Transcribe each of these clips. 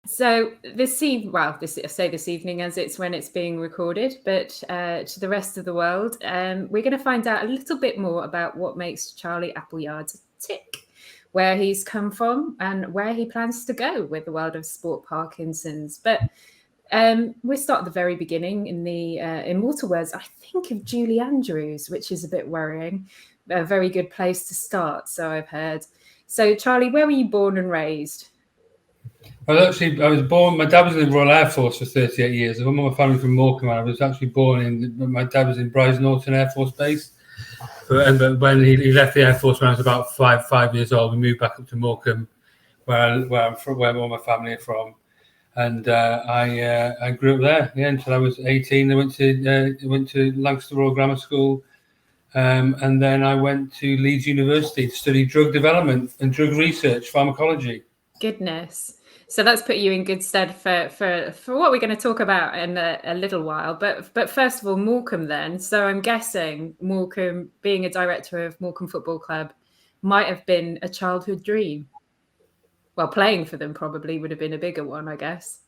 So this evening as it's when it's being recorded, but to the rest of the world, we're going to find out a little bit more about what makes Charlie Appleyard tick, where he's come from and where he plans to go with the world of sport Parkinson's. But we'll start at the very beginning in the immortal words, I think, of Julie Andrews, which is a bit worrying. A very good place to start, so I've heard. So Charlie, where were you born and raised? I was born. My dad was in the Royal Air Force for 38 years. I'm my family from Morecambe. I was actually born my dad was in Brize Norton Air Force Base. But when he left the Air Force when I was about five years old, we moved back up to Morecambe, where all my family are from. And I grew up there until I was 18. I went to Lancaster Royal Grammar School, and then I went to Leeds University to study drug development and drug research, pharmacology. Goodness. So that's put you in good stead for what we're going to talk about in a little while. But first of all, Morecambe then. So I'm guessing Morecambe, being a director of Morecambe Football Club, might have been a childhood dream. Well, playing for them probably would have been a bigger one, I guess.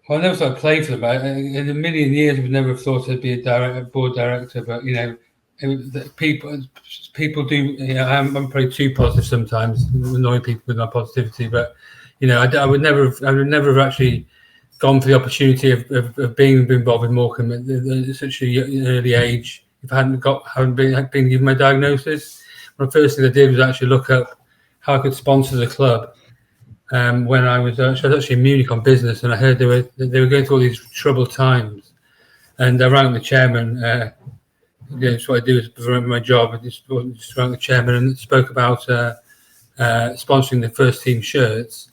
Well, I never thought I'd play for them. In a million years, I would never have thought I'd be a board director. But people do. I'm probably too positive sometimes, annoying people with my positivity. But I would never have actually gone for the opportunity of being involved with Morecambe at such an early age if I hadn't been given my diagnosis. One of the first things I did was actually look up how I could sponsor the club. When I was actually in Munich on business, and I heard they were going through all these troubled times, and I rang the chairman. So what I do is for my job. I just rang the chairman and spoke about sponsoring the first team shirts,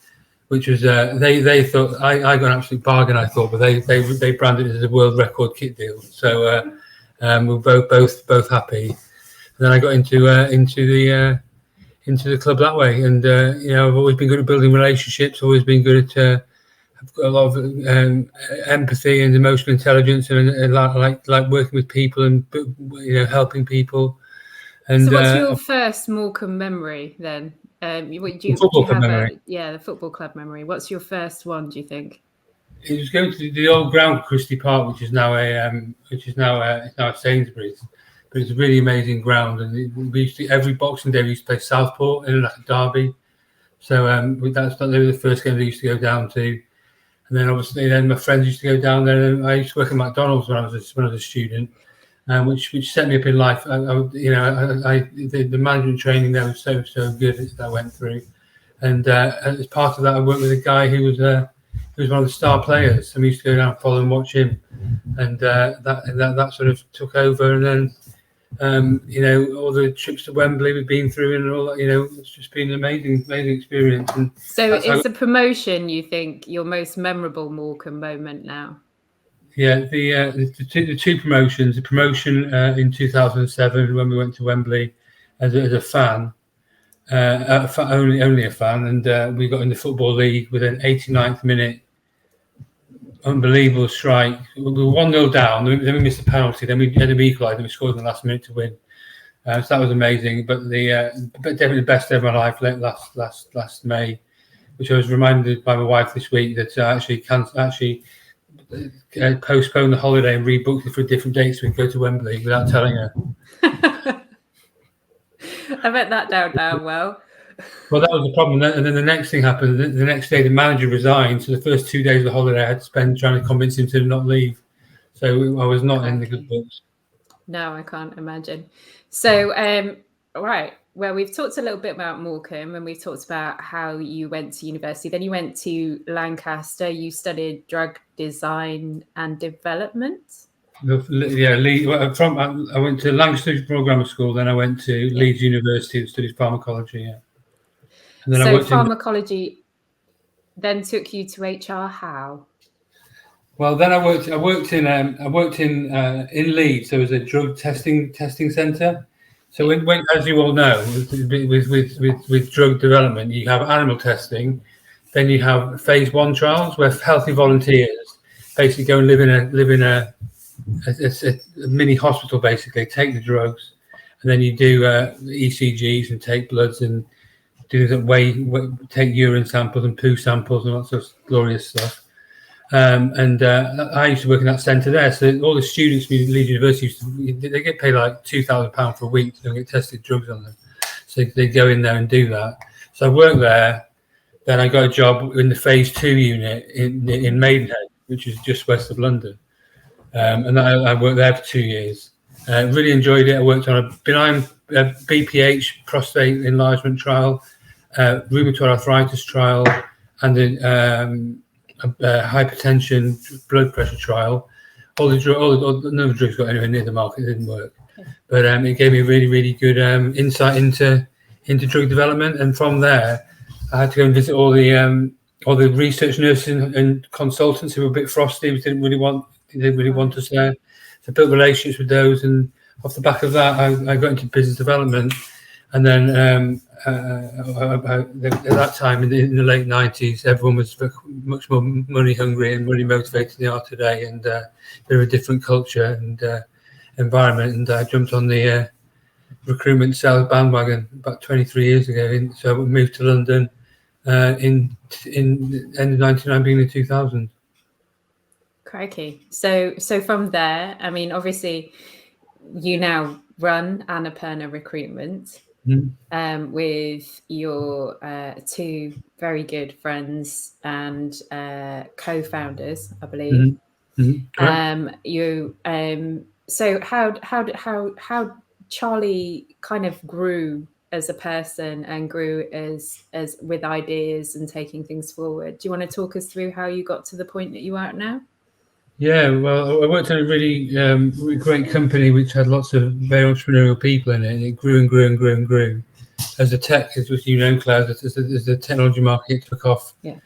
which was they thought I got an absolute bargain. I thought, but they branded it as a world record kit deal. So we're both happy. And then I got into the club that way, and I've always been good at building relationships. Always been good at I've got a lot of empathy and emotional intelligence, and like working with people and helping people. And so, what's your first Morecambe memory then? The football club memory. What's your first one? Do you think? It was going to the old ground, Christie Park, which is now a Sainsbury's. But it's a really amazing ground, and we used to every Boxing Day we used to play Southport in like a derby. So they were the first game we used to go down to, and then obviously my friends used to go down there. And I used to work at McDonald's when I was a student, which set me up in life. The management training there was so good that I went through, and as part of that, I worked with a guy who was one of the star players. And we used to go down and follow and watch him, and that sort of took over, and then. All the trips to Wembley we've been through and all that, it's just been an amazing experience. And so it's a promotion, you think, your most memorable Morecambe moment now? Yeah, the two promotions. The promotion in 2007 when we went to Wembley as a fan, only a fan, and we got in the Football League with an 89th minute. Unbelievable strike. We were 1-0 down. Then we missed a penalty. Then we had to equalise, and we scored in the last minute to win. So that was amazing. But definitely the best day of my life last May, which I was reminded by my wife this week that I actually postponed the holiday and rebooked it for a different date so we could go to Wembley without telling her. I bet that down well. Well, that was the problem. And then the next thing happened. The next day, the manager resigned. So the first 2 days of the holiday, I had to spend trying to convince him to not leave. So I was not in the good books. No, I can't imagine. So, right. Well, we've talked a little bit about Morecambe, and we've talked about how you went to university. Then you went to Lancaster. You studied drug design and development. Yeah, I went to Lancaster Royal Grammar School. Then I went to Leeds University and studied pharmacology. Yeah. And then so pharmacology then took you to HR. How? Well, then I worked in Leeds. There was a drug testing centre. So when as you all know, with drug development, you have animal testing, then you have phase 1 trials where healthy volunteers basically go and live in a mini hospital, basically take the drugs, and then you do ECGs and take bloods and do that take urine samples and poo samples and lots of glorious stuff. And I used to work in that centre there. So all the students from Leeds University, they get paid like £2,000 for a week to get tested drugs on them. So they go in there and do that. So I worked there. Then I got a job in the Phase 2 unit in Maidenhead, which is just west of London. And I worked there for 2 years. Really enjoyed it. I worked on a benign BPH prostate enlargement trial, rheumatoid arthritis trial, and a hypertension blood pressure trial. None of the drugs got anywhere near the market. It didn't work. But it gave me a really, really good insight into drug development. And from there, I had to go and visit all the research nurses and consultants who were a bit frosty. They didn't really want us there. So I built relationships with those, and off the back of that, I got into business development. And then at that time, in the late 90s, everyone was much more money hungry and money motivated than they are today, and they're a different culture and environment. And I jumped on the recruitment sales bandwagon about 23 years ago. So I moved to London in end of 99, beginning of 2000. Crikey. So from there, I mean, obviously, you now run Annapurna Recruitment with your two very good friends and co-founders, I believe. So how Charlie kind of grew as a person and grew as with ideas and taking things forward. Do you want to talk us through how you got to the point that you are at now? Yeah, well, I worked in a really great company which had lots of very entrepreneurial people in it, and it grew and grew and grew and grew. As the tech, as you know, Claire, as the technology market took off, and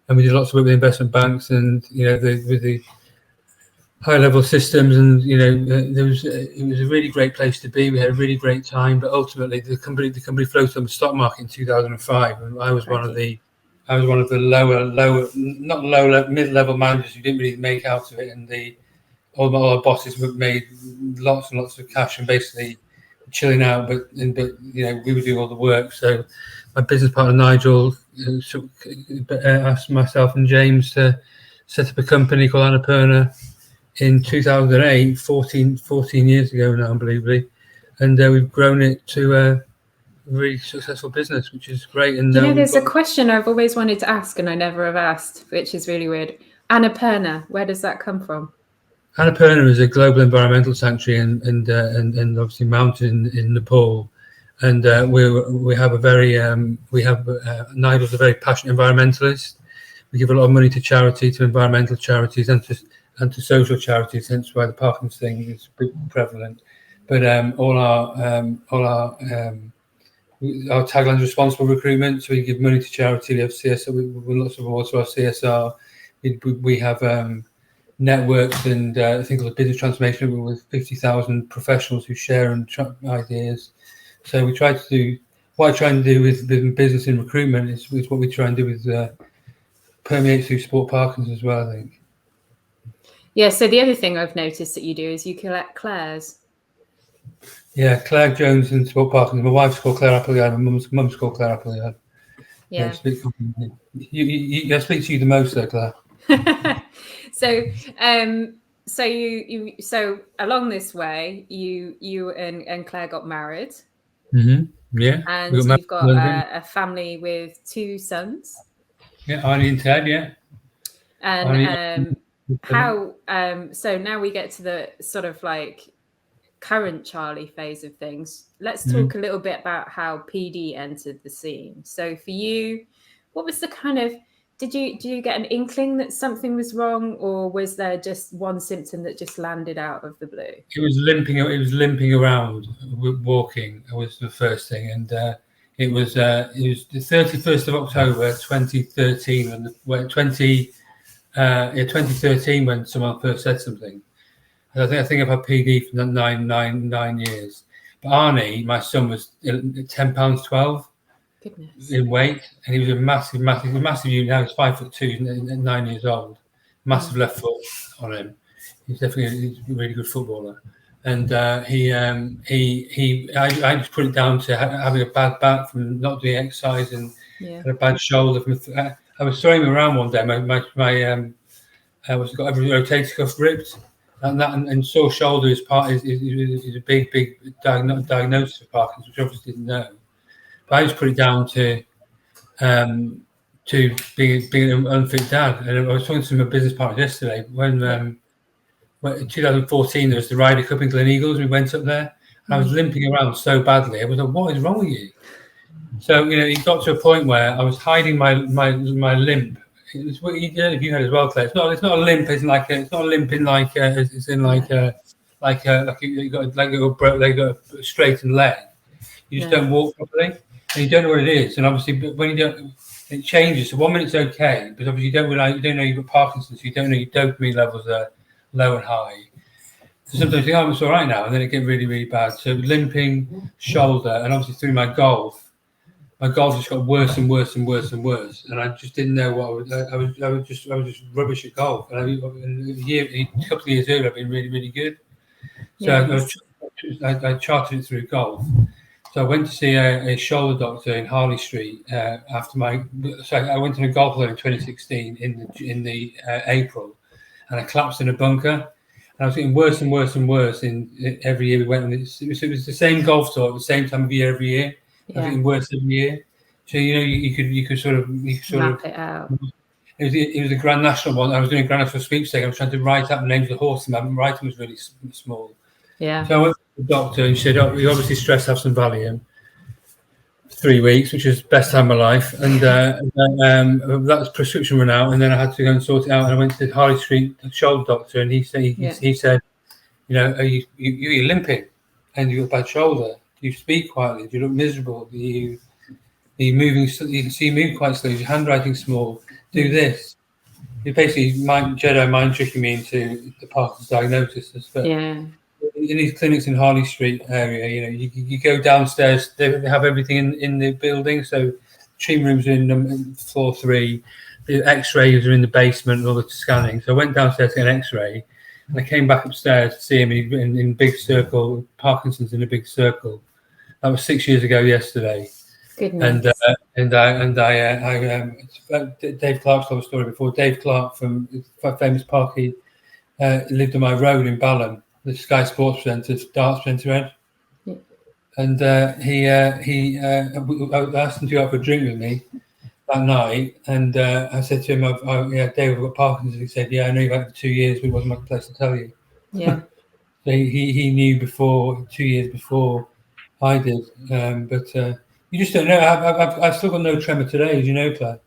we did lots of work with investment banks, and with the high-level systems, and it was a really great place to be. We had a really great time, but ultimately the company floated on the stock market in 2005, and I was one of the mid-level managers who didn't really make out of it, and all our bosses made lots and lots of cash and basically chilling out, but we would do all the work. So my business partner Nigel asked myself and James to set up a company called Annapurna in 2008, 14 years ago now, unbelievably, and we've grown it to a really successful business, which is great. And there's a question I've always wanted to ask and I never have asked, which is really weird. Annapurna, where does that come from? Annapurna is a global environmental sanctuary and obviously mountain in Nepal, and we have a very Nigel's a very passionate environmentalist. We give a lot of money to charity, to environmental charities, and to social charities. Hence why the Parkinson thing is prevalent. But our tagline is responsible recruitment. So we give money to charity. We have CSR. We win lots of awards for our CSR. We have networks and I think of a business transformation with 50,000 professionals who share and ideas. So we try to do what I try and do with business and recruitment is what we try and do with permeate through Sport Parkinson as well, I think. Yeah. So the other thing I've noticed that you do is you collect Claire's. Yeah, Claire Jones and Sport Parkinson. My wife's called Claire Appleyard. My mum's called Claire Appleyard. Yeah. I speak to you the most, though, Claire. So along this way, you and Claire got married. Mm-hmm. Yeah. And you've got a family with 2 sons. Yeah, Arnie and Ted. Yeah. And so now we get to the sort of like current Charlie phase of things. Let's talk a little bit about how PD entered the scene. So for you, what was the kind of, did you get an inkling that something was wrong, or was there just one symptom that just landed out of the blue? It was limping around, walking was the first thing, and it was the 31st of October 2013 2013 when someone first said something. I think I've had PD for nine years. But Arnie, my son, was 10 pounds 12 in weight, and he was a massive unit. Now he's 5'2", 9 years old. Massive left foot on him. He's definitely a really good footballer. and I just put it down to having a bad back from not doing exercise and had a bad shoulder. I was throwing him around one day. I got every rotator cuff ripped, and sore shoulder is a big diagnosis of Parkinson's, which I obviously didn't know. But I just put it down to being an unfit dad. And I was talking to my business partner yesterday when in 2014 there was the Ryder Cup in Gleneagles. We went up there. And I was limping around so badly. I was like, "What is wrong with you?" So it got to a point where I was hiding my limp. It's what you had as well, Claire. It's not a limp. It's not a limp in like it's in like you got a straightened leg. You just don't walk properly, and you don't know what it is. And obviously, but when you don't, it changes. So 1 minute's okay, but obviously you don't know you've got Parkinson's. So you don't know your dopamine levels are low and high. So sometimes you think, "Oh, it's all right now," and then it gets really, really bad. So limping, shoulder, and obviously through my golf just got worse and worse and worse and worse. And I just didn't know what I was just rubbish at golf. And a couple of years earlier, I've been really, really good. So I charted it through golf. So I went to see a shoulder doctor in Harley Street after I went to a golf club in 2016 in the April, and I collapsed in a bunker. And I was getting worse and worse and worse in every year we went. And it was the same golf tour at the same time of year every year. I think worse every year. So you could sort of map it out. It was a Grand National one. I was doing a Grand National sweepstake. I was trying to write out the names of the horses. My writing was really small. Yeah. So I went to the doctor and she said, "Oh, you're obviously stressed. Have some Valium." 3 weeks, which was the best time of my life, and that prescription ran out, and then I had to go and sort it out. And I went to the Harley Street shoulder doctor, and he said, "Are you limping, and you've got a bad shoulder? Do you speak quietly? Do you look miserable? Are you moving? You can see you move quite slowly. Your handwriting's small. Do this." He basically Jedi mind tricking me into the Parkinson's diagnosis. But in these clinics in Harley Street area, you go downstairs. They have everything in the building. So treatment rooms are in floor 3. The X-rays are in the basement and all the scanning. So I went downstairs to get an X-ray. And I came back upstairs to see him in big circle. Parkinson's in a big circle. That was 6 years ago yesterday. Goodness. And Dave Clark's told a story before. Dave Clark from famous Parky lived on my road in Balham, the Sky Sports presenter, darts presenter. And I asked him to go out for a drink with me that night, and I said to him, Dave, I've got Parkinson's. He said, "Yeah, I know you've had it for 2 years, but it wasn't my place to tell you." Yeah. So he knew 2 years before I did, but you just don't know. I've still got no tremor today, as you know, Claire.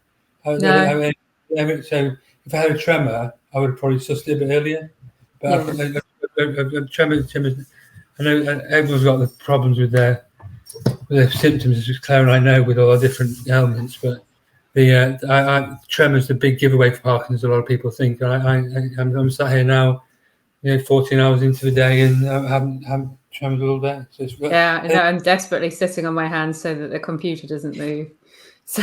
So if I had a tremor, I would have probably sussed it a bit earlier. But tremor. I know everyone's got the problems with their symptoms, as Claire and I know, with all our different ailments, but. Tremors the big giveaway for Parkinson's. A lot of people think. I'm sat here now, 14 hours into the day, and I haven't tremors all day. So I'm desperately sitting on my hands so that the computer doesn't move. So,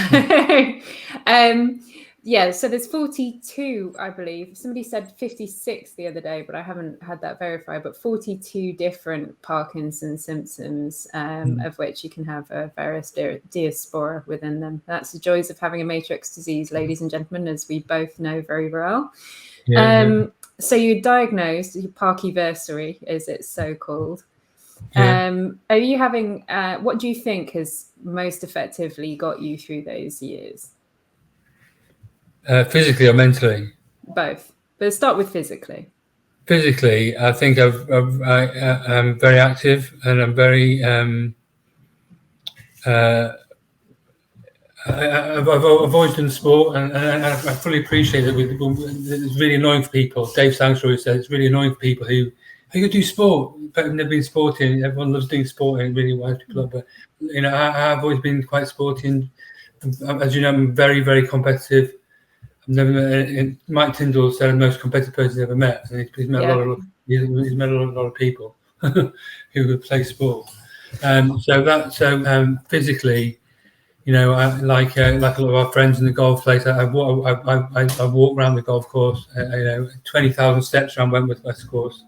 so there's 42, I believe. Somebody said 56 the other day, but I haven't had that verified. But 42 different Parkinson's symptoms, of which you can have a various diaspora within them. That's the joys of having a matrix disease, ladies and gentlemen, as we both know very well. So you're diagnosed, your Parkiversary, as it's so called. Are you having? What do you think has most effectively got you through those years? Physically or mentally? Both. But start with physically. Physically, I think I'm very active, and I'm very. I've always done sport, and I fully appreciate that. It's really annoying for people. Dave Sangshaw said it's really annoying for people who you do sport, but never been sporting. Everyone loves doing sport, and it really winds people up. But I've always been quite sporty, and as you know, I'm very, very competitive. I've never met Mike Tyndall said I'm the most competitive person he's ever met. And he's met a lot of people who play sport. So physically, I like a lot of our friends in the golf place. I walk around the golf course. 20,000 steps around Wentworth West Course.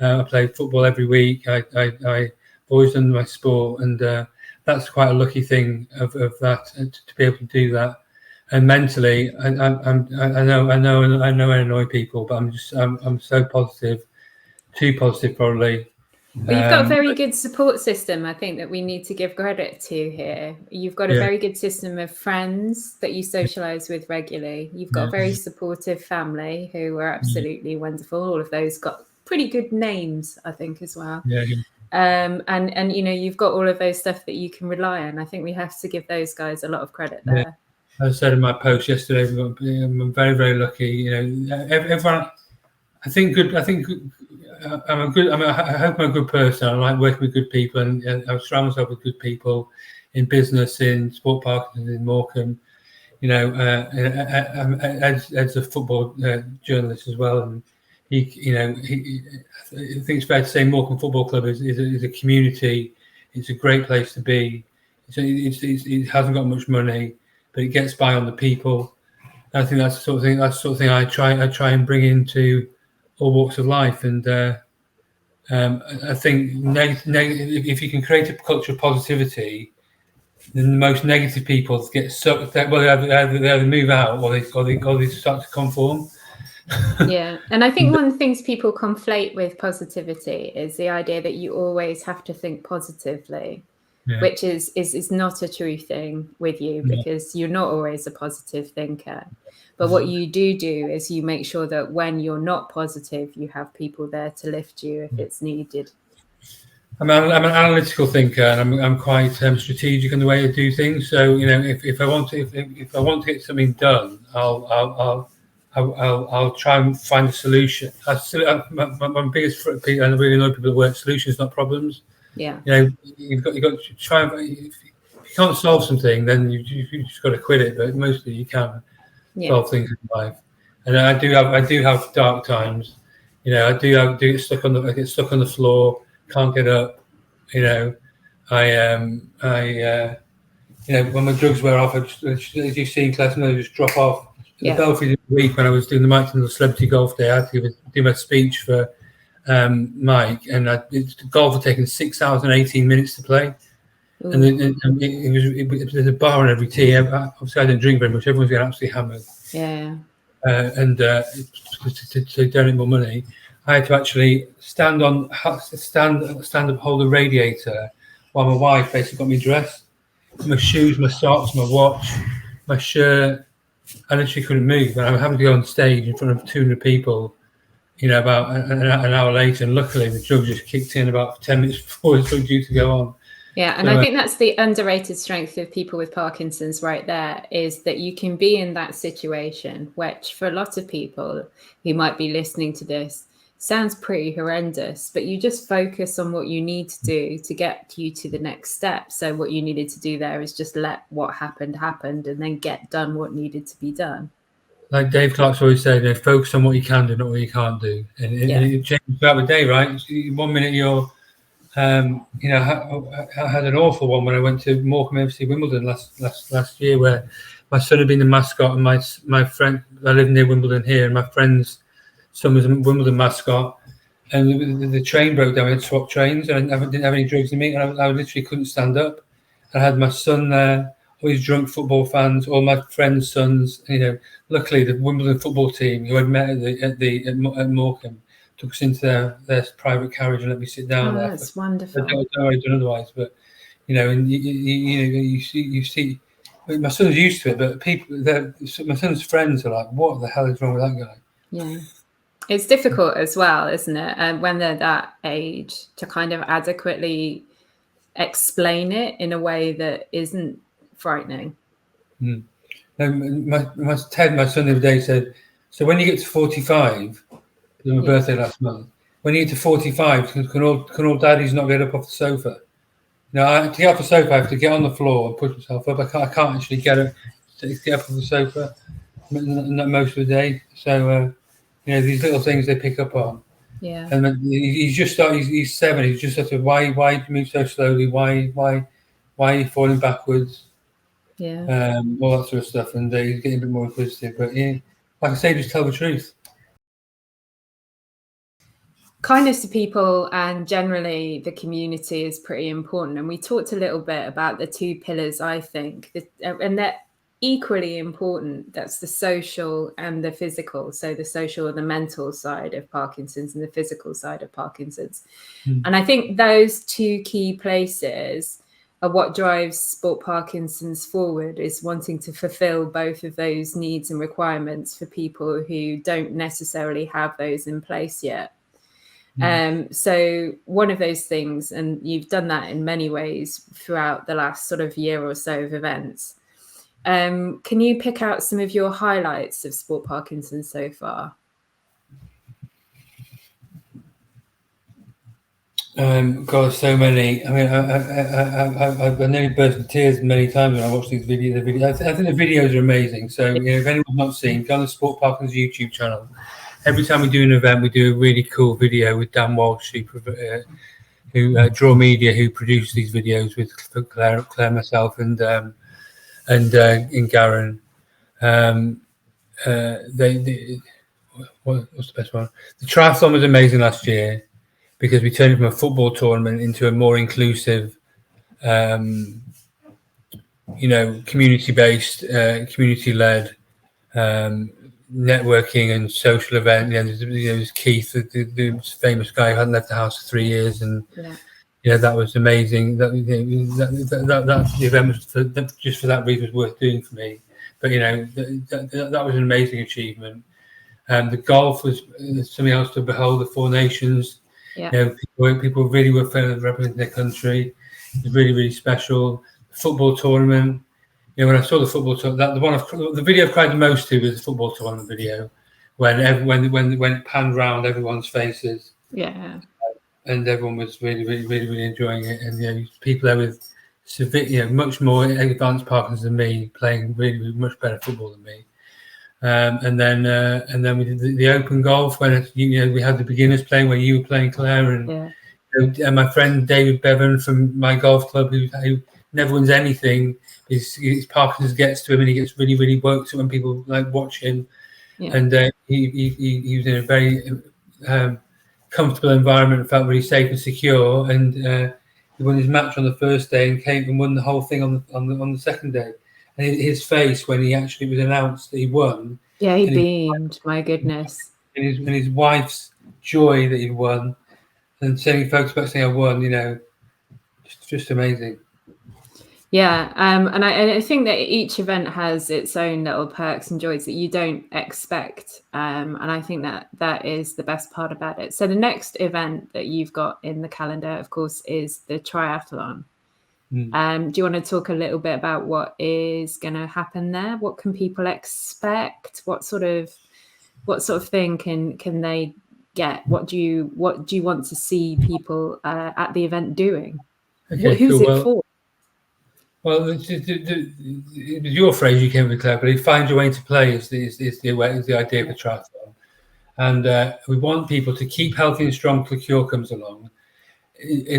I play football every week. I've always done my sport, and that's quite a lucky thing of that to be able to do that. And mentally, I know I annoy people, but I'm so positive, too positive probably. But you've got a very good support system, I think, that we need to give credit to here. You've got a very good system of friends that you socialise with regularly. You've got a very supportive family who are absolutely wonderful. All of those got pretty good names, I think, as well. And you know, you've got all of those stuff that you can rely on. I think we have to give those guys a lot of credit there. As I said in my post yesterday, I'm very, very lucky. You know, everyone. I hope I'm a good person. I like working with good people, and I surround myself with good people in business, in sport Parkinson, in Morecambe. You know, Ed's a football journalist as well, and I think it's fair to say Morecambe Football Club is a community. It's a great place to be. It hasn't got much money, but it gets by on the people. I think that's the sort of thing I try and bring into all walks of life. And I think if you can create a culture of positivity, then the most negative people get sucked. Well, they either move out or they start to conform. Yeah, and I think one of the things people conflate with positivity is the idea that you always have to think positively. Which is not a true thing with you, because you're not always a positive thinker. But what you do is you make sure that when you're not positive, you have people there to lift you if it's needed. I'm an analytical thinker, and I'm quite strategic in the way I do things. So you know, if I want to get something done, I'll try and find a solution. My biggest, and I really know people that work solutions, not problems. Yeah. You know, you've got to try. If you can't solve something, then you just got to quit it. But mostly you can solve things in life. And I do have dark times. You know, I do get stuck on the floor, can't get up. You know, you know, when my drugs wear off, as you've seen, Claire, I just drop off. The Belfry week when I was doing the Mike Tyndall Celebrity Golf Day, I had to do my speech for Mike, and golf had taken 6 hours and 18 minutes to play. Ooh. And it was a bar on every tee. Obviously, I didn't drink very much. Everyone's getting absolutely hammered. Yeah. And to donate more money, I had to actually stand up, hold the radiator while my wife basically got me dressed. My shoes, my socks, my watch, my shirt. I literally couldn't move, and I was having to go on stage in front of 200 people. You know, about an hour later, and luckily the drug just kicked in about 10 minutes before it was due to go on. Yeah, and I think that's the underrated strength of people with Parkinson's right there, is that you can be in that situation, which for a lot of people who might be listening to this sounds pretty horrendous, but you just focus on what you need to do to get you to the next step. So what you needed to do there is just let what happened, and then get done what needed to be done. Like Dave Clark's always said, you know, focus on what you can do, not what you can't do. And it changes throughout the day, right? 1 minute you're, you know, I had an awful one when I went to Morecambe FC Wimbledon last year, where my son had been the mascot, and my friend, I live near Wimbledon here, and my friend's son was a Wimbledon mascot, and the train broke down. We had to swap trains, and I didn't have any drugs in me, and I literally couldn't stand up. I had my son there, all these drunk football fans, all my friends' sons. You know, luckily the Wimbledon football team who I'd met at Morecambe took us into their private carriage and let me sit down there. That's wonderful. I don't know I'd done otherwise, but you know, and you see, my son's used to it, but my son's friends are like, "What the hell is wrong with that guy?" Yeah. It's difficult as well, isn't it? And when they're that age, to kind of adequately explain it in a way that isn't frightening. My son the other day said, "So when you get to 45, it was my birthday last month. When you get to 45, can all daddies not get up off the sofa? No, to get off the sofa, I have to get on the floor and push myself up. I can't actually get up off the sofa most of the day. So." You know, these little things they pick up on. Yeah. And then he's 7. He's just sort of, why do you move so slowly? Why are you falling backwards? Yeah. All that sort of stuff. And he's getting a bit more inquisitive. But yeah, like I say, just tell the truth. kindness to people and generally the community is pretty important. And we talked a little bit about the two pillars, I think, and they're equally important. That's the social and the physical. So the social and the mental side of Parkinson's and the physical side of Parkinson's. And I think those two key places are what drives Sport Parkinson's forward, is wanting to fulfill both of those needs and requirements for people who don't necessarily have those in place yet. So one of those things, and you've done that in many ways throughout the last sort of year or so of events. Can you pick out some of your highlights of Sport Parkinson's so far? God, so many. I mean, I've nearly burst into tears many times when I watch these videos. I think the videos are amazing. So, if anyone's not seen, go on the Sport Parkinson's YouTube channel. Every time we do an event, we do a really cool video with Dan Walsh, who Draw Media, who produces these videos with Claire, myself, and Garen. What's the best one? The triathlon was amazing last year, because we turned it from a football tournament into a more inclusive, community-based, community-led networking and social event. There's Keith, the famous guy who hadn't left the house for 3 years, and that was amazing. That event was just for that reason was worth doing for me. But that was an amazing achievement. The golf was something else to behold. The Four Nations. People really were representing their country. It was really, really special. The football tournament. When I saw the football tournament, the video I've cried the most to was the football tournament video, when it panned round everyone's faces. Yeah. And everyone was really, really, really, really enjoying it. And people there with severe, much more advanced Parkinson's than me, playing really, really much better football than me. And then we did the open golf, when we had the beginners playing, where you were playing, Claire, and my friend David Bevan from my golf club, who never wins anything. His Parkinson's gets to him, and he gets really, really worked when people watch him. And he was in a very comfortable environment, felt really safe and secure, and he won his match on the first day and came and won the whole thing on the second day. And his face when he actually was announced that he won. Yeah, he beamed. My goodness. And his wife's joy that he won, and sending folks back saying I won. Just amazing. Yeah, and I think that each event has its own little perks and joys that you don't expect, and I think that is the best part about it. So the next event that you've got in the calendar, of course, is the Try-Athlon. Do you want to talk a little bit about what is going to happen there? What can people expect? What sort of thing can they get? What do you want to see people at the event doing? Okay, who's it for? Well, it was your phrase you came with, Claire, but find your way to play is the idea of the triathlon. And we want people to keep healthy and strong till the cure comes along,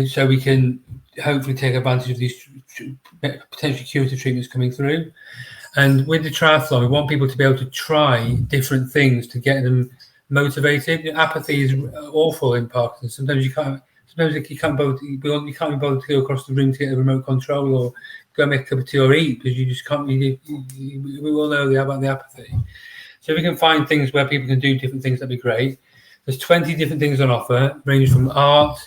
so we can hopefully take advantage of these potentially curative treatments coming through. And with the triathlon, we want people to be able to try different things to get them motivated. Apathy is awful in Parkinson's. Sometimes you can't be bothered to go across the room to get a remote control, or go make a cup of tea or eat, because you just can't. We all know about the apathy. So if we can find things where people can do different things, that'd be great. There's 20 different things on offer, ranging from art.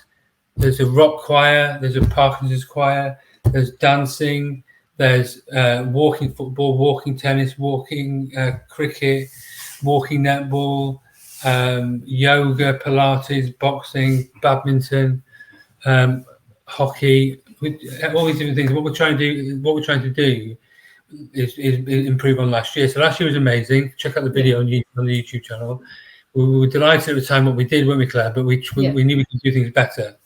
There's a rock choir. There's a Parkinson's choir. There's dancing. There's walking football, walking tennis, walking cricket, walking netball, yoga, Pilates, boxing, badminton, hockey, all these different things. What we're trying to do is improve on last year. So last year was amazing. Check out the video on the YouTube channel. We were delighted at the time what we did, weren't we, Claire? But we knew we could do things better.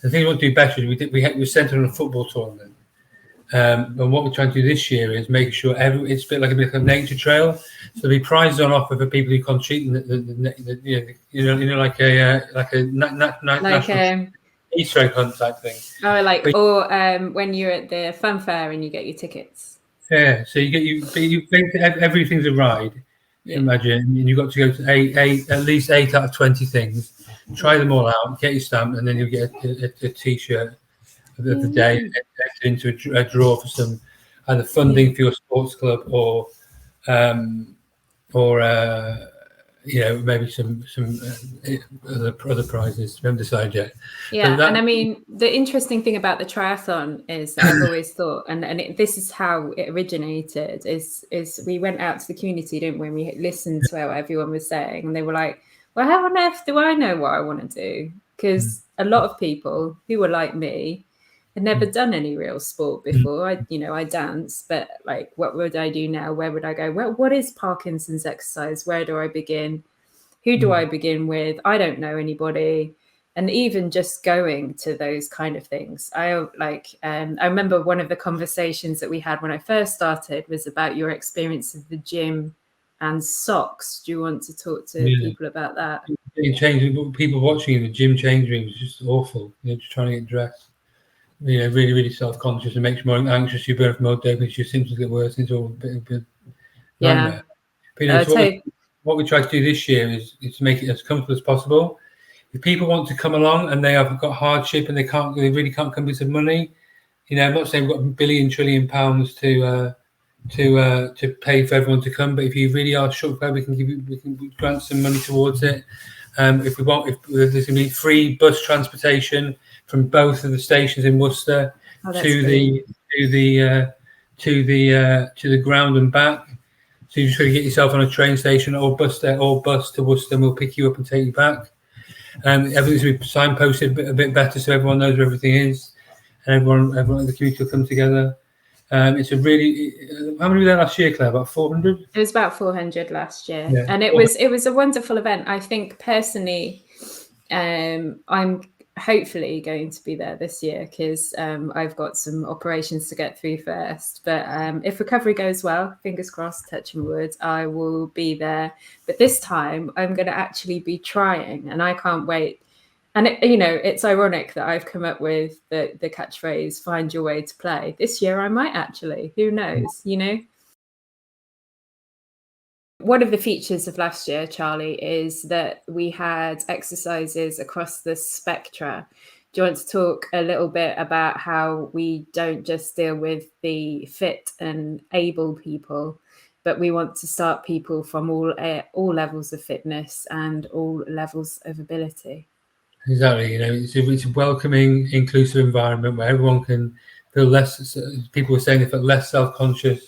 The thing we want to do better is we were centered on a football tournament. And what we're trying to do this year is make sure it's a bit like a nature trail. So there'll be prizes on offer for people who contribute, like a national Easter egg hunt type thing. Or when you're at the fun fair and you get your tickets. Yeah, so you think everything's a ride, Imagine you've got to go to at least 8 out of 20 things. Try them all out, get your stamp, and then you'll get a T-shirt of the day, and enter into a draw for some either funding for your sports club or maybe some other prizes. We haven't decided yet. Yeah, and I mean, the interesting thing about the triathlon is that I've always thought, and this is how it originated, is we went out to the community, didn't we? And we listened to what everyone was saying, and they were like, well, how on earth do I know what I want to do? Because a lot of people who were like me had never done any real sport before. I dance, but like, what would I do now? Where would I go? Well, what is Parkinson's exercise? Where do I begin? Who do I begin with? I don't know anybody. And even just going to those kind of things, I remember one of the conversations that we had when I first started was about your experience of the gym and socks. Do you want to talk to people about that? People watching in the gym change rooms is just awful. Just trying to get dressed. Really, really self-conscious, and makes you more anxious. You burn from more dopamine, your symptoms get worse. It's all a bit nightmare. But what we try to do this year is to make it as comfortable as possible. If people want to come along and they have got hardship and they really can't come with some money, I'm not saying we've got £1 trillion to pay for everyone to come, but if you really are short, we can grant some money towards it. If there's going to be free bus transportation from both of the stations in Worcester to the ground and back. So you just got to get yourself on a train station or bus to Worcester, and we'll pick you up and take you back. Everything's going to be signposted a bit better, so everyone knows where everything is, and everyone in the community will come together. It's a really how many were there last year, Claire? About 400. It was about 400 last year, and it was a wonderful event. I think personally, I'm hopefully going to be there this year because I've got some operations to get through first. But if recovery goes well, fingers crossed, touching wood, I will be there. But this time I'm going to actually be trying, and I can't wait. And it's ironic that I've come up with the catchphrase "Find your way to play." This year I might actually. Who knows? One of the features of last year, Charlie, is that we had exercises across the spectra. Do you want to talk a little bit about how we don't just deal with the fit and able people, but we want to start people from all levels of fitness and all levels of ability? Exactly. It's a welcoming, inclusive environment where everyone can feel less. People were saying they felt less self-conscious,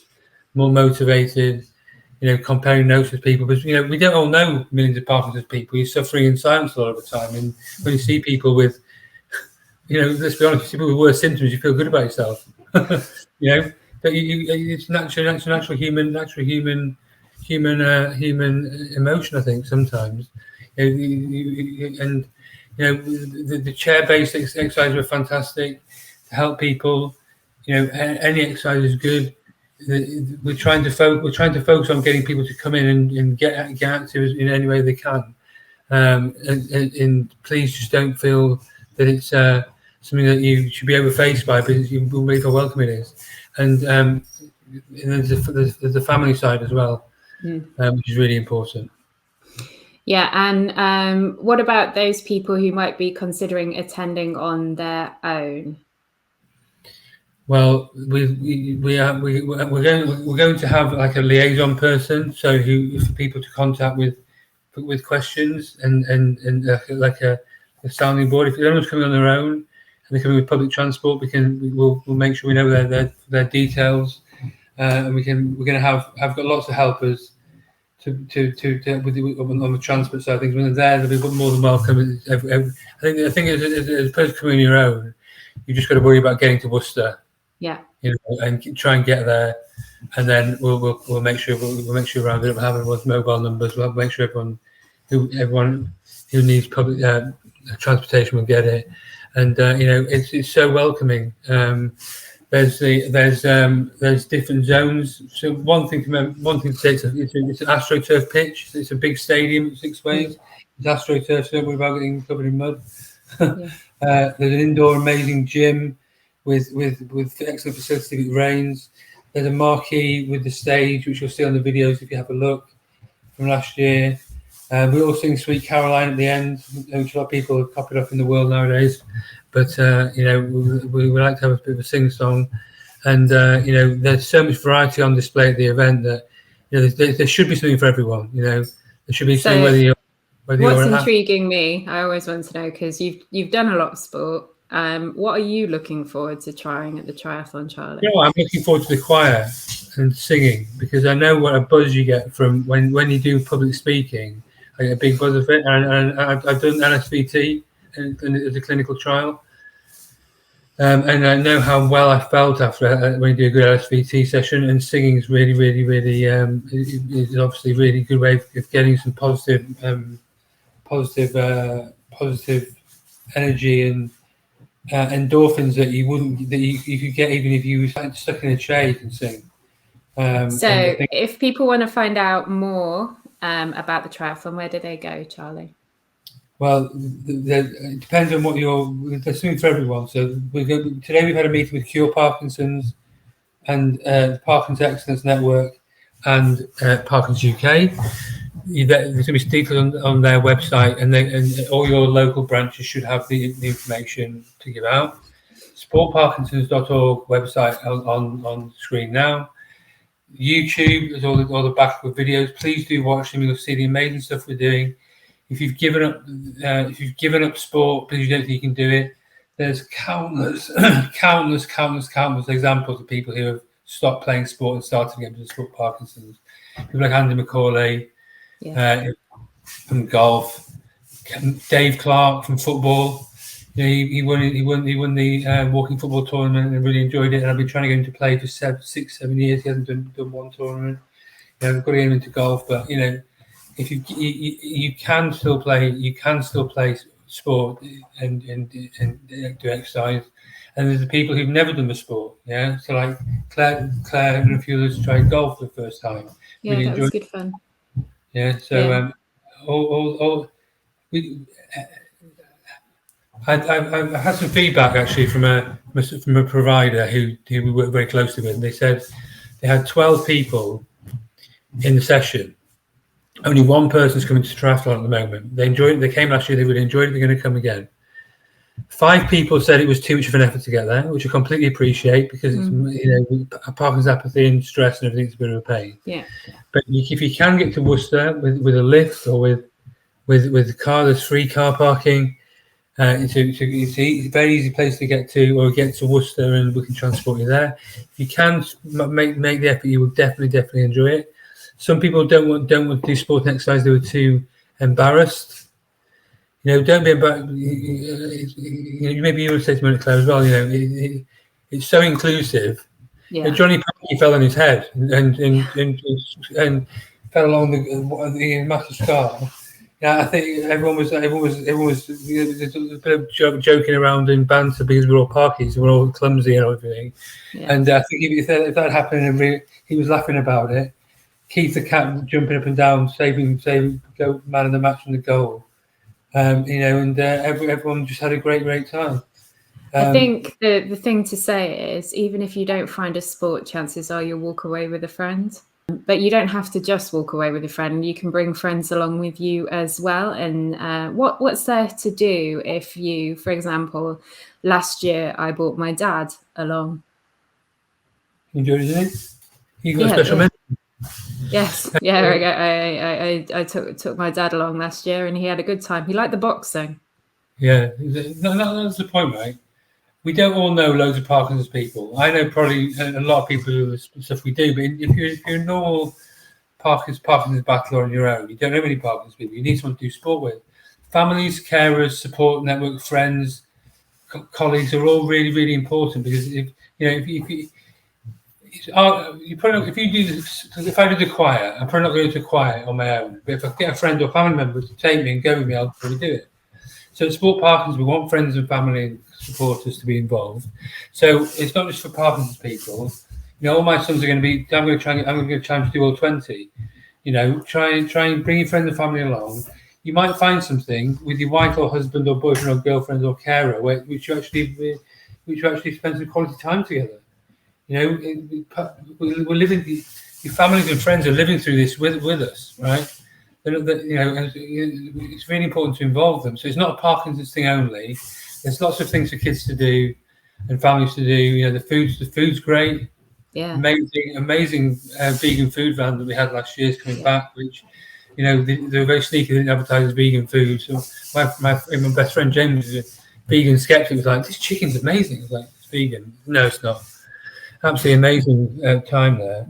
more motivated. Comparing notes with people, because we don't all know millions of Parkinson's people. You're suffering in silence a lot of the time, and when you see people with, let's be honest, people with worse symptoms, you feel good about yourself. But it's natural human emotion. I think sometimes, the chair-based exercises are fantastic to help people. Any exercise is good. We're trying to focus on getting people to come in and get active in any way they can. And please just don't feel that it's something that you should be overfaced by, because you will make how welcome it is. And there's the family side as well, which is really important. Yeah, and what about those people who might be considering attending on their own? Well, we're going to have like a liaison person, so for people to contact with questions and like a sounding board. If anyone's coming on their own and they're coming with public transport, we'll make sure we know their details, and we're going to have got lots of helpers to on the transport side of things. When they're there, they'll be more than welcome. I think as a person coming on your own, you just got to worry about getting to Worcester. Yeah, and try and get there, and then we'll make sure around. We don't have everyone's mobile numbers. We'll make sure everyone who needs public transportation will get it, and it's so welcoming. There's different zones. So one thing to say, it's an AstroTurf pitch. It's a big stadium, 6 ways. It's AstroTurf, so don't worry about getting covered in mud. There's an indoor amazing gym with excellent facility if it rains. There's a marquee with the stage, which you'll see on the videos if you have a look. from last year. We all sing Sweet Caroline at the end, which a lot of people have copied off in the world nowadays. But, we like to have a bit of a sing-song. And, there's so much variety on display at the event that, there should be something for everyone. There should be something what's intriguing me, I always want to know, because you've done a lot of sport. What are you looking forward to trying at the Triathlon, Charlie? I'm looking forward to the choir and singing, because I know what a buzz you get from when you do public speaking. I get a big buzz of it, and I've done LSVT as a clinical trial, and I know how well I felt after when you do a good LSVT session. And singing is really, really, really is obviously a really good way of getting some positive energy and endorphins that you could get even if you were stuck in a chair. You can sing. So if people want to find out more about the triathlon, where do they go, Charlie? Well, it depends on there's something for everyone. So today we've had a meeting with Cure Parkinson's and Parkinson's Excellence Network and Parkinson's UK. There's going to be details on their website, and all your local branches should have the information to give out. Sportparkinsons.org website on screen now. YouTube is all the backward videos. Please do watch them. You'll see the amazing stuff we're doing. If you've given up sport because you don't think you can do it, there's countless examples of people who have stopped playing sport and started again with sport Parkinson's. People like Andy McCauley from golf, Dave Clark from football. He won the walking football tournament and really enjoyed it. And I've been trying to get him to play for 6-7 years. He hasn't done one tournament. We've got to get him into golf, but if you can still play sport and do exercise. And there's the people who've never done the sport. So like Claire and a few others tried golf for the first time. Yeah, really that was good fun. I had some feedback actually from a provider who we work very closely with, and they said they had 12 people in the session. Only one person's coming to triathlon at the moment. They enjoyed it. They came last year. They really enjoyed it. They're going to come again. 5 people said it was too much of an effort to get there, which I completely appreciate, because it's Parkinson's apathy and stress and everything's a bit of a pain. Yeah. But if you can get to Worcester with a lift or with the car, there's free car parking. It's a very easy place to get to, or get to Worcester, and we can transport you there. If you can make the effort, you will definitely enjoy it. Some people don't want to do sport and exercise. They were too embarrassed. Don't be embarrassed. Maybe you would say to me, Claire, as well. It's so inclusive. Yeah. Johnny Packy fell on his head and fell along the massive scar. I think everyone was there was a bit of joking around and banter because we're all Parkies and we're all clumsy and everything. Yeah. And I think if that happened and he was laughing about it, Keith the cat jumping up and down, saving go man of the match from the goal. Everyone just had a great time. I think the thing to say is, even if you don't find a sport, chances are you'll walk away with a friend. But you don't have to just walk away with a friend. You can bring friends along with you as well. And what's there to do if you, for example, last year I brought my dad along. You enjoyed it? You got a special mention? Yes. Yeah, I took my dad along last year and he had a good time. He liked the boxing. Yeah, that's the point, right? We don't all know loads of Parkinson's people. I know probably a lot of people who do the stuff we do, but if you're a normal Parkinson's battler on your own, you don't know many Parkinson's people. You need someone to do sport with. Families, carers, support network, friends, colleagues are all really, really important, because if I do the choir, I'm probably not going to the choir on my own. But if I get a friend or family member to take me and go with me, I'll probably do it. So at Sport Parkinson's, we want friends and family and supporters to be involved. So it's not just for Parkinson's people. All my sons are going to be. I'm going to try and do all 20. Try and bring your friends and family along. You might find something with your wife or husband or boyfriend or girlfriend or carer, which you actually spend some quality time together. We're living. Your families and friends are living through this with us, right? it's really important to involve them. So it's not a Parkinson's thing only. There's lots of things for kids to do and families to do. The food's great. Yeah. Amazing vegan food van that we had last year is coming back, which, they were very sneaky, didn't advertise as vegan food. So my best friend James is a vegan skeptic, was like, this chicken's amazing. I was like, it's vegan. No, it's not. Absolutely amazing time there.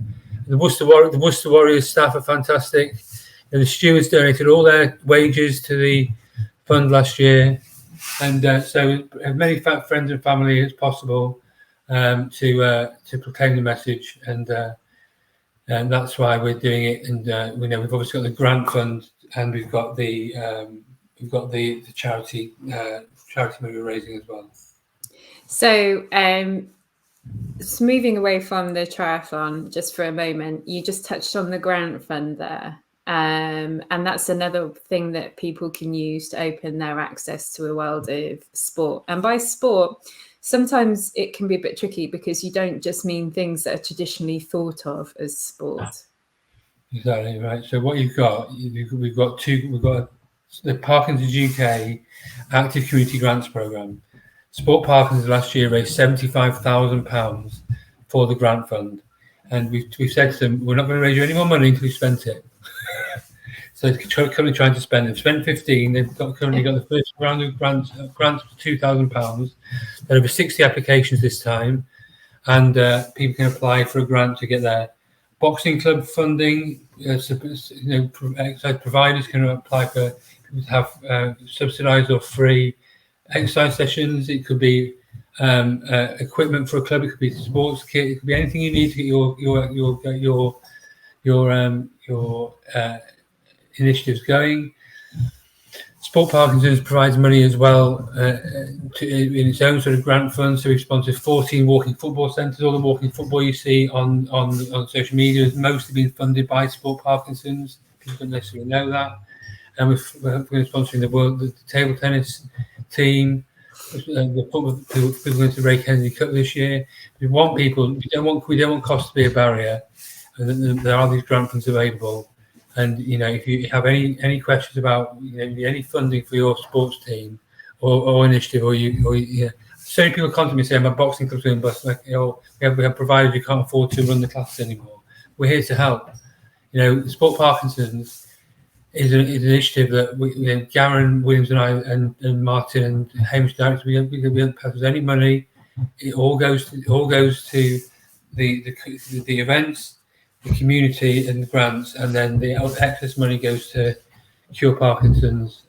The Worcester Warriors staff are fantastic. The stewards donated all their wages to the fund last year, and so as many friends and family as possible to proclaim the message, and that's why we're doing it. And we've obviously got the grant fund, and we've got the charity money we're raising as well. So. Just moving away from the triathlon just for a moment, you just touched on the grant fund there. And that's another thing that people can use to open their access to a world of sport. And by sport, sometimes it can be a bit tricky because you don't just mean things that are traditionally thought of as sport. Exactly right. So what we've got the Parkinson's UK Active Community Grants Programme. Sport Parkinson's last year raised £75,000 for the grant fund, and we've said to them, we're not going to raise you any more money until we've spent it. So they're currently trying to spend. They've spent 15. They've currently got the first round of grants for £2,000. There are over 60 applications this time, and people can apply for a grant to get their boxing club funding. Exercise providers can apply for people to have subsidised or free exercise sessions. It could be equipment for a club. It could be sports kit. It could be anything you need to get your initiatives going. Sport Parkinson's provides money as well in its own sort of grant fund. So we've sponsored 14 walking football centres. All the walking football you see on social media has mostly been funded by Sport Parkinson's. People don't necessarily know that. And we're sponsoring the table tennis team. The football people going to Ray Kennedy Cup this year. We don't want cost to be a barrier. And there are these grant funds available. And if you have any questions about any funding for your sports team or initiative, so many people contact me saying my boxing club's going bust. Like, we have providers who can't afford to run the classes anymore. We're here to help. Sport Parkinson's is an initiative that Garen Williams and I and Martin and Hamish director, we don't pass any money. It all goes to the events, the community, and the grants, and then the excess money goes to Cure Parkinson's,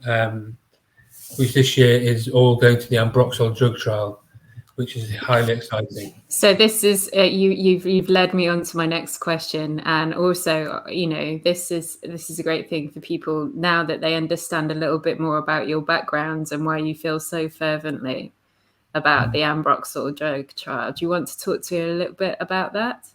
which this year is all going to the ambroxol drug trial, which is highly exciting. So this is you've led me on to my next question, and also this is a great thing for people now that they understand a little bit more about your background and why you feel so fervently about the ambroxol drug trial. Do you want to talk to me a little bit about that?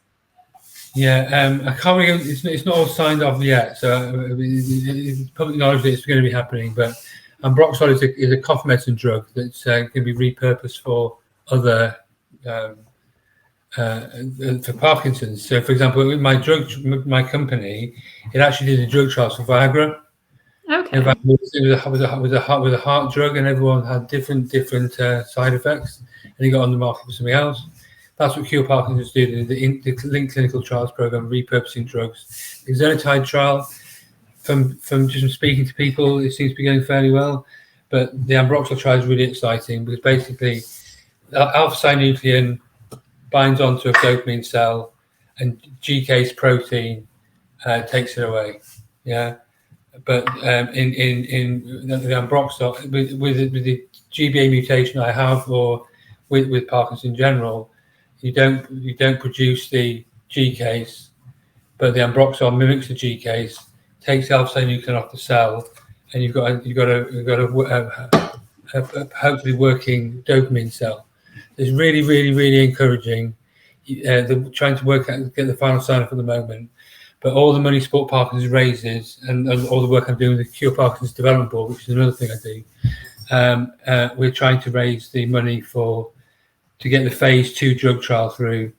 Yeah, I can't really. It's not all signed off yet, so it's public knowledge that it's going to be happening. But ambroxol is a cough medicine drug that's going to be repurposed for other for Parkinson's. So, for example, with my company, it actually did a drug trial for Viagra. Okay. It was a heart drug, and everyone had different side effects, and it got on the market for something else. That's what Cure Parkinson's do. The linked clinical trials program, repurposing drugs. The exenatide trial, from just speaking to people, it seems to be going fairly well. But the ambroxol trial is really exciting because basically, alpha-synuclein binds onto a dopamine cell, and GCase protein takes it away. Yeah, but in the ambroxol with the GBA mutation I have, or with Parkinson in general, you don't produce the GCase, but the ambroxol mimics the GCase, takes alpha-synuclein off the cell, and you've got a hopefully working dopamine cell. It's really, really, really encouraging. They're trying to get the final sign-off at the moment, but all the money Sport Parkinson's raises, and all the work I'm doing with the Cure Parkinson's Development Board, which is another thing I do, we're trying to raise the money to get the phase 2 drug trial through, and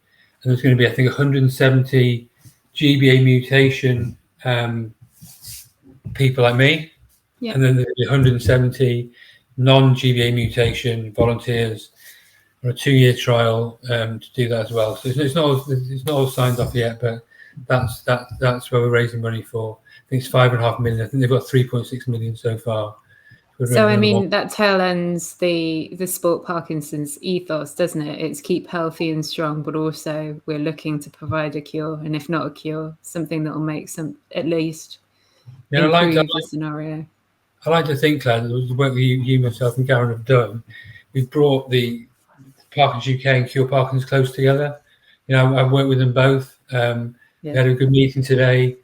there's going to be, I think, 170 GBA mutation people like me, and then there'll be 170 non-GBA mutation volunteers on a 2-year trial to do that as well. So it's not all signed off yet, but that's where we're raising money for. I think it's 5.5 million. I think they've got 3.6 million so far. So I mean, that tail ends the Sport Parkinson's ethos, doesn't it? It's keep healthy and strong, but also we're looking to provide a cure, and if not a cure, something that will make at least improve the scenario. I like to think, Claire, the work that you, myself, and Garen have done, we've brought the Parkinson's UK and Cure Parkinson's close together. I've worked with them both. We had a good meeting today.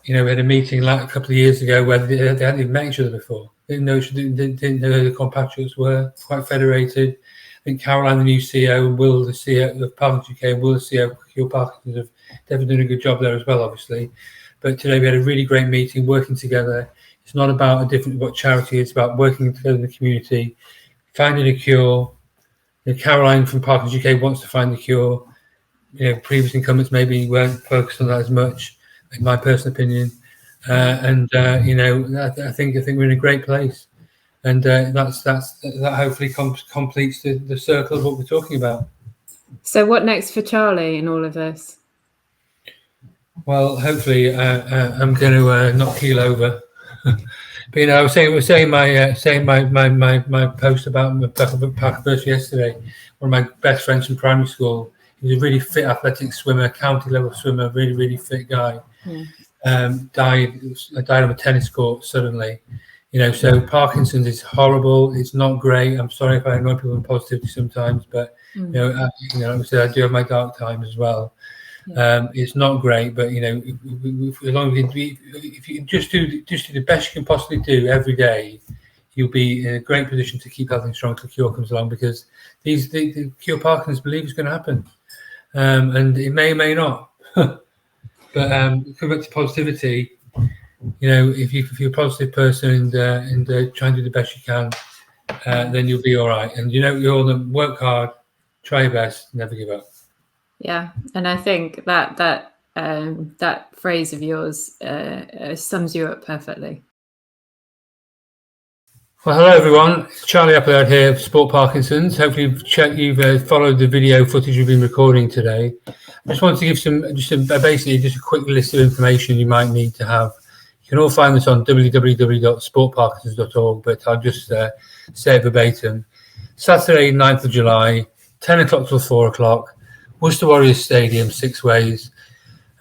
We had a meeting like a couple of years ago where they hadn't even met each other before. They didn't know who the compatriots were. Quite federated. I think Caroline, the new CEO, and Will, the CEO of Parkinson's UK, and Will, the CEO of Cure Parkinson's, have definitely done a good job there as well, obviously. But today we had a really great meeting, working together. It's not about what charity is. It's about working together in the community, finding a cure. Caroline from Parkinson's UK wants to find the cure. Previous incumbents maybe weren't focused on that as much, in my personal opinion. I think we're in a great place, and that hopefully completes the circle of what we're talking about. So what next for Charlie in all of this? Well, hopefully I'm going to not keel over. But I was saying my post about my Parkinson yesterday. One of my best friends from primary school. He was a really fit, athletic swimmer, county level swimmer, really, really fit guy. Died on a tennis court suddenly. So Parkinson's is horrible. It's not great. I'm sorry if I annoy people with positivity sometimes, but like I said, I do have my dark times as well. It's not great, but as long as if you just do the best you can possibly do every day, you'll be in a great position to keep healthy and strong till the cure comes along, because the Cure Parkinson's believe is going to happen, and it may or may not. But coming back to positivity, if you're a positive person and try and do the best you can, then you'll be all right. And you all work hard, try your best, never give up. Yeah, and I think that phrase of yours sums you up perfectly. Well, hello everyone. It's Charlie Appleyard here of Sport Parkinson's. Hopefully you've followed the video footage we've been recording today. I just want to give basically a quick list of information you might need to have. You can all find this on www.sportparkinsons.org, but I'll just say it verbatim. Saturday, 9th of July, 10 o'clock till 4 o'clock, Worcester Warriors Stadium, 6 ways.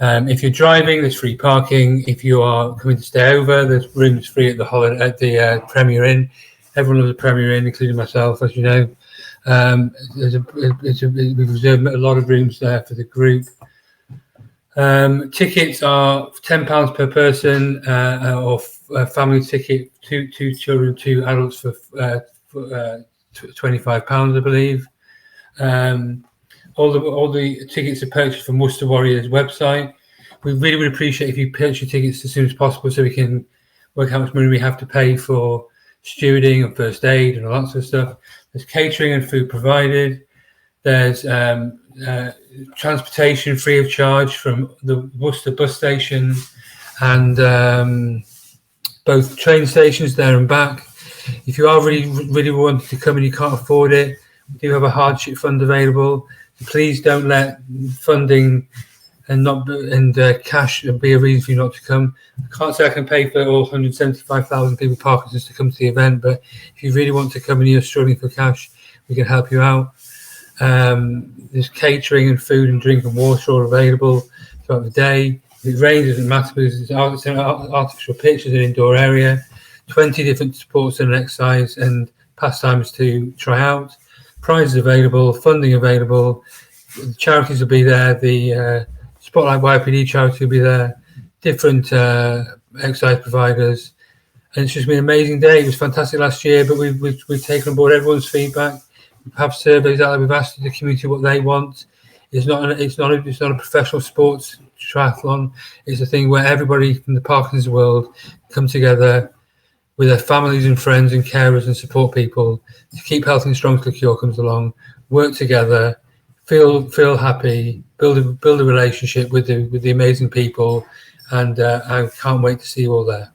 If you're driving, there's free parking. If you are coming to stay over, there's rooms free at the Premier Inn. Everyone loves the Premier Inn, including myself, as you know. We've reserved a lot of rooms there for the group. Tickets are £10 per person, or a family ticket, two children, 2 adults for £25, I believe. All the tickets are purchased from Worcester Warriors website. We really would appreciate if you purchase your tickets as soon as possible, so we can work out how much money we have to pay for stewarding and first aid and all that sort of stuff. There's catering and food provided. There's transportation free of charge from the Worcester bus station and both train stations there and back. If you are really wanting to come and you can't afford it, we do have a hardship fund available. Please don't let funding and cash be a reason for you not to come. I can't say I can pay for all 175,000 people with Parkinson's to come to the event, but if you really want to come and you're struggling for cash, we can help you out. There's catering and food and drink and water all available throughout the day. If it rains, it doesn't matter because it's an artificial pitch, it's an indoor area. 20 different sports and exercise and pastimes to try out. Prizes available, funding available. The charities will be there. The Spotlight YPD charity will be there. Different exercise providers. And it's just been an amazing day. It was fantastic last year, but we've taken on board everyone's feedback. We have surveys out there. We've asked the community what they want. It's not a professional sports triathlon. It's a thing where everybody from the Parkinson's world come together with their families and friends and carers and support people to keep healthy and strong till the cure comes along. Work together, feel happy, build a relationship with the amazing people, and I can't wait to see you all there.